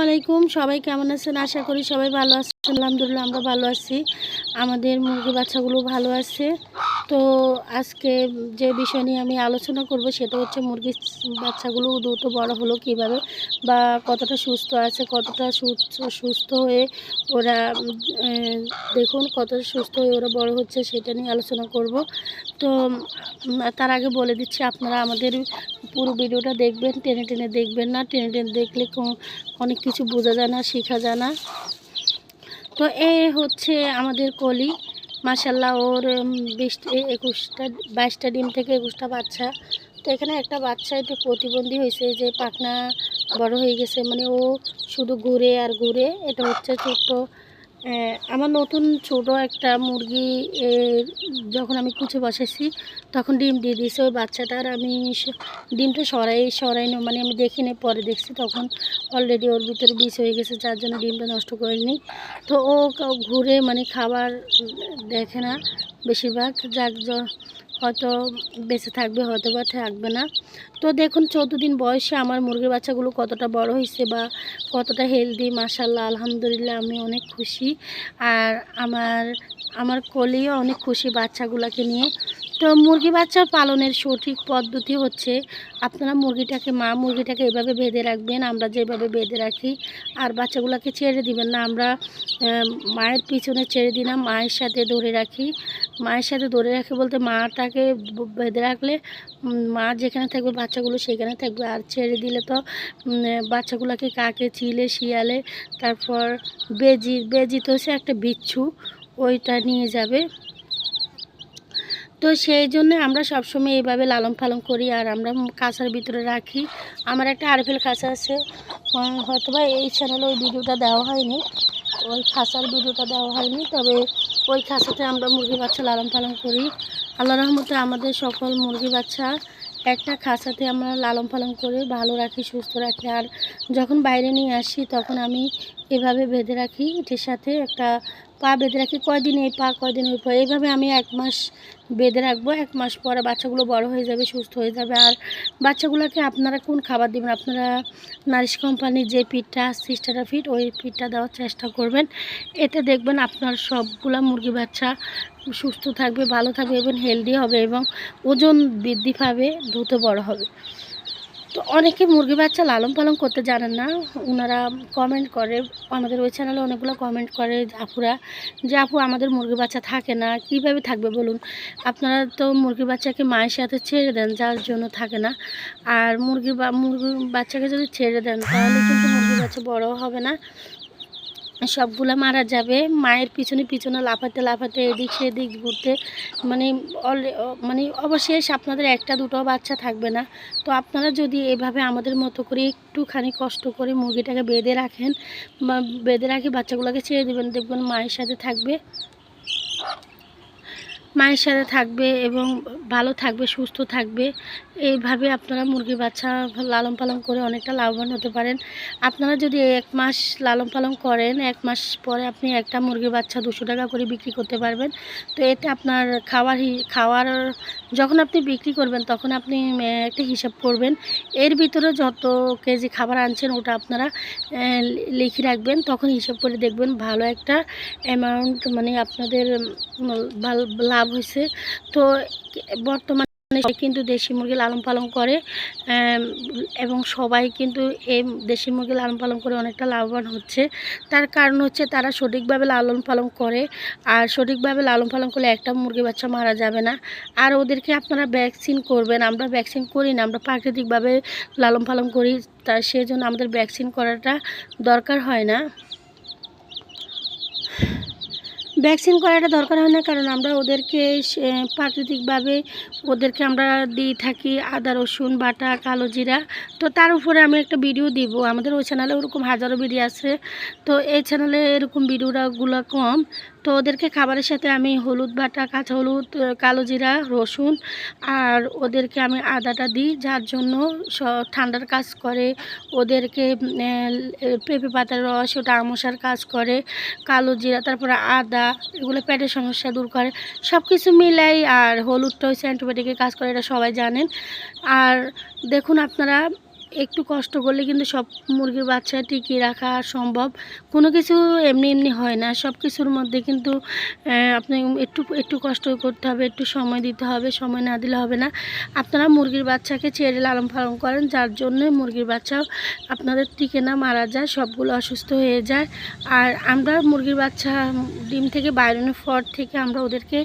আলাইকুম, সবাই কেমন আছেন? আশা করি সবাই ভালো আছেন। আলহামদুলিল্লাহ আমরা ভালো আছি। আমাদের মুরগি বাচ্চাগুলো ভালো আছে। তো আজকে যে বিষয় নিয়ে আমি আলোচনা করব সেটা হচ্ছে মুরগির বাচ্চাগুলো দ্রুত বড় হলো কিভাবে, বা কতটা সুস্থ আছে, কতটা সুস্থ হয়ে ওরা দেখুন কতটা সুস্থ হয়ে ওরা বড় হচ্ছে সেটা নিয়ে আলোচনা করব। তো তার আগে বলে দিচ্ছি, আপনারা আমাদের পুরো ভিডিওটা দেখবেন, টেনে টেনে দেখবেন না। টেনে টেনে দেখলে অনেক কিছু বোঝা যায় না, শেখা যায় না। তো এ হচ্ছে আমাদের কলি, মাশাল্লাহ ওর 21টা 22টা ডিম থেকে 21টা বাচ্চা। তো এখানে একটা বাচ্চা একটু প্রতিবন্ধী হয়েছে, যে পাখনা বড় হয়ে গেছে, মানে ও শুধু ঘুরে আর ঘুরে। এটা হচ্ছে ছোট্ট আমার নতুন ছোট একটা মুরগি, যখন আমি কুচে বসেছি তখন ডিম দিয়ে দিয়েছে ওই বাচ্চাটার। আমি ডিমটা সরাই না, মানে আমি দেখিনি, পরে দেখছি তখন অলরেডি ওর ভিতরে বিষ হয়ে গেছে, যার জন্য ডিমটা নষ্ট করিনি। তো ও ঘুরে, মানে খাবার দেখে না বেশিরভাগ, হয়তো বেঁচে থাকবে, হয়তো বা থাকবে না। তো দেখুন 14 দিন বয়সে আমার মুরগির বাচ্চাগুলো কতটা বড় হয়েছে বা কতটা হেলদি, মাশাল্লাহ আলহামদুলিল্লাহ আমি অনেক খুশি। আর আমার কলিও অনেক খুশি বাচ্চাগুলোকে নিয়ে। তো মুরগি বাচ্চা পালনের সঠিক পদ্ধতি হচ্ছে, আপনারা মা মুরগিটাকে এভাবে বেঁধে রাখবেন, আমরা যেভাবে বেঁধে রাখি। আর বাচ্চাগুলোকে ছেড়ে দিবেন না, আমরা মায়ের পিছনে ছেড়ে দিই না, মায়ের সাথে ধরে রাখি। মায়ের সাথে ধরে রাখি বলতে, মাটাকে বেঁধে রাখলে মা যেখানে থাকবে বাচ্চাগুলো সেখানে থাকবে। আর ছেড়ে দিলে তো বাচ্চাগুলোকে কাকে, চিলে, শিয়ালে, তারপর বেজি তো সে একটা বিচ্ছু, ওইটা নিয়ে যাবে। তো সেই জন্য আমরা সবসময় এইভাবে লালন পালন করি। আর আমরা কাঁচার ভিতরে রাখি। আমার একটা আরএফএল কাঁচা আছে, হয়তোবা এই চ্যানেলে ওই ভিডিওটা দেওয়া হয়নি, ওই খাঁচার ভিডিওটা দেওয়া হয়নি, তবে ওই খাঁচাতে আমরা মুরগি বাচ্চা লালন পালন করি। আল্লাহ রহমতে আমাদের সকল মুরগি বাচ্চা একটা খাঁচাতে আমরা লালন পালন করে ভালো রাখি, সুস্থ রাখি। আর যখন বাইরে নিয়ে আসি তখন আমি এভাবে বেঁধে রাখি, এটির সাথে একটা পা বেঁধে রাখি, কয়দিন এই পা কয়দিন ওই পা, এইভাবে আমি 1 মাস বেঁধে রাখবো। 1 মাস পরে বাচ্চাগুলো বড় হয়ে যাবে, সুস্থ হয়ে যাবে। আর বাচ্চাগুলোকে আপনারা কোন খাবার দেবেন, আপনারা নারিশ কোম্পানির যে ফিডটা সিস্টারা ফিড, ওই ফিডটা দেওয়ার চেষ্টা করবেন। এতে দেখবেন আপনার সবগুলা মুরগি বাচ্চা সুস্থ থাকবে, ভালো থাকবে এবং হেলদি হবে, এবং ওজন বৃদ্ধি পাবে, দ্রুত বড় হবে। তো অনেকে মুরগি বাচ্চা লালন পালন করতে জানেন না, ওনারা কমেন্ট করে, আমাদের ওই চ্যানেলে অনেকগুলো কমেন্ট করে আপুরা, যে আপু আমাদের মুরগি বাচ্চা থাকে না, কিভাবে থাকবে বলুন। আপনারা তো মুরগি বাচ্চাকে মায়ের সাথে ছেড়ে দেন, যার জন্য থাকে না। আর মুরগি বাচ্চাকে যদি ছেড়ে দেন তাহলে কিন্তু মুরগি বাচ্চা বড়ও হবে না, সবগুলা মারা যাবে। মায়ের পিছনে পিছনে লাফাতে এদিক সেদিক ঘুরতে, মানে মানে অবশেষ আপনাদের একটা দুটো বাচ্চা থাকবে না। তো আপনারা যদি এভাবে আমাদের মতো করে একটুখানি কষ্ট করে মুরগিটাকে বেঁধে রাখেন, বা বেঁধে রাখি বাচ্চাগুলোকে ছেড়ে দেবেন, দেখবেন মায়ের সাথে থাকবে এবং ভালো থাকবে, সুস্থ থাকবে। এইভাবে আপনারা মুরগি বাচ্চা লালন পালন করে অনেকটা লাভবান হতে পারেন। আপনারা যদি 1 মাস লালন পালন করেন, 1 মাস পরে আপনি একটা মুরগির বাচ্চা 200 টাকা করে বিক্রি করতে পারবেন। তো এতে আপনার খাওয়ার যখন আপনি বিক্রি করবেন তখন আপনি একটা হিসাব করবেন, এর ভিতরে যত কেজি খাবার আনছেন ওটা আপনারা লিখে রাখবেন। তখন হিসাব করে দেখবেন ভালো একটা অ্যামাউন্ট, মানে আপনাদের ভালো লাভ হয়েছে। তো বর্তমানে কিন্তু দেশি মুরগি লালন পালন করে, এবং সবাই কিন্তু এই দেশি মুরগি লালন পালন করে অনেকটা লাভবান হচ্ছে। তার কারণ হচ্ছে তারা সঠিকভাবে লালন পালন করে, আর সঠিকভাবে লালন পালন করলে একটা মুরগি বাচ্চা মারা যাবে না। আর ওদেরকে আপনারা ভ্যাকসিন করবেন, আমরা ভ্যাকসিন করি না, আমরা প্রাকৃতিকভাবে লালন পালন করি, তাই সেজন্য আমাদের ভ্যাকসিন করাটা দরকার হয় না। ভ্যাকসিন করাটা দরকার হয় না, কারণ আমরা ওদেরকে প্রাকৃতিকভাবে ওদেরকে আমরা দিয়ে থাকি আদা রসুন বাটা, কালো জিরা। তো তার উপরে আমি একটা ভিডিও দিব, আমাদের ওই চ্যানেলে ওরকম হাজারো ভিডিও আছে, তো এই চ্যানেলে এরকম ভিডিওগুলো কম। তো ওদেরকে খাবারের সাথে আমি হলুদ বাটা, কাঁচা হলুদ, কালো জিরা, রসুন, আর ওদেরকে আমি আদাটা দিই, যার জন্য ঠান্ডার কাজ করে। ওদেরকে পেঁপে পাতার রস, ওটা আমশার কাজ করে। কালো জিরা, তারপরে আদা, এগুলো পেটের সমস্যা দূর করে, সব কিছু মিলাই। আর হলুদটা হচ্ছে অ্যান্টিবায়োটিকের কাজ করে, এটা সবাই জানেন। আর দেখুন আপনারা একটু কষ্ট করলে কিন্তু সব মুরগির বাচ্চা টিকিয়ে রাখা সম্ভব। কোনো কিছু এমনি এমনি হয় না, সব কিছুর মধ্যে কিন্তু আপনি একটু একটু কষ্ট করতে হবে, একটু সময় দিতে হবে, সময় না দিলে হবে না। আপনারা মুরগির বাচ্চাকে ছেড়ে লালন পালন করেন, যার জন্য মুরগির বাচ্চাও আপনাদের টিকে না, মারা যায়, সবগুলো অসুস্থ হয়ে যায়। আর আমরা মুরগির বাচ্চা ডিম থেকে বাইরনের পর থেকে আমরা ওদেরকে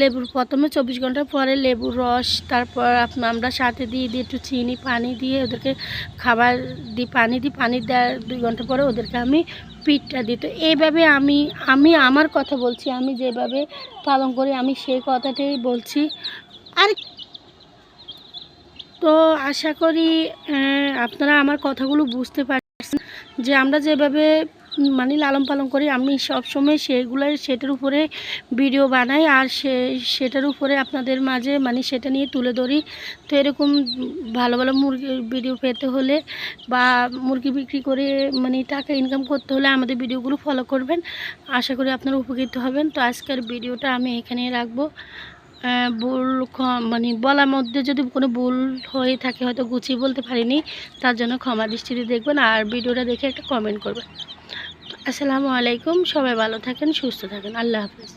লেবুর প্রথমে 24 ঘন্টা পরে লেবুর রস, তারপর আমরা সাথে দিয়ে একটু চিনি পানি দিয়ে ওদেরকে খাবার দিই, পানি দেওয়ার 2 ঘন্টা পরে ওদেরকে আমি পিঠটা দিই। তো এইভাবে আমি আমার কথা বলছি, আমি যেভাবে পালন করি আমি সেই কথাটাই বলছি। আর তো আশা করি আপনারা আমার কথাগুলো বুঝতে পারছেন যে আমরা যেভাবে মানে লালন পালন করি, আমি সবসময় সেটার উপরে ভিডিও বানাই আর সেটার উপরে আপনাদের মাঝে মানে সেটা নিয়ে তুলে ধরি। তো এরকম ভালো ভালো মুরগির ভিডিও পেতে হলে বা মুরগি বিক্রি করে মানে টাকা ইনকাম করতে হলে আমাদের ভিডিওগুলো ফলো করবেন। আশা করি আপনারা উপকৃত হবেন। তো আজকের ভিডিওটা আমি এখানেই রাখবো। ভুল মানে বলার মধ্যে যদি কোনো ভুল হয়ে থাকে, হয়তো গুছিয়ে বলতে পারিনি, তার জন্য ক্ষমা দৃষ্টিতে দেখবেন আর ভিডিওটা দেখে একটা কমেন্ট করবেন। আসসালামু আলাইকুম, সবাই ভালো থাকেন, সুস্থ থাকেন, আল্লাহ হাফেজ।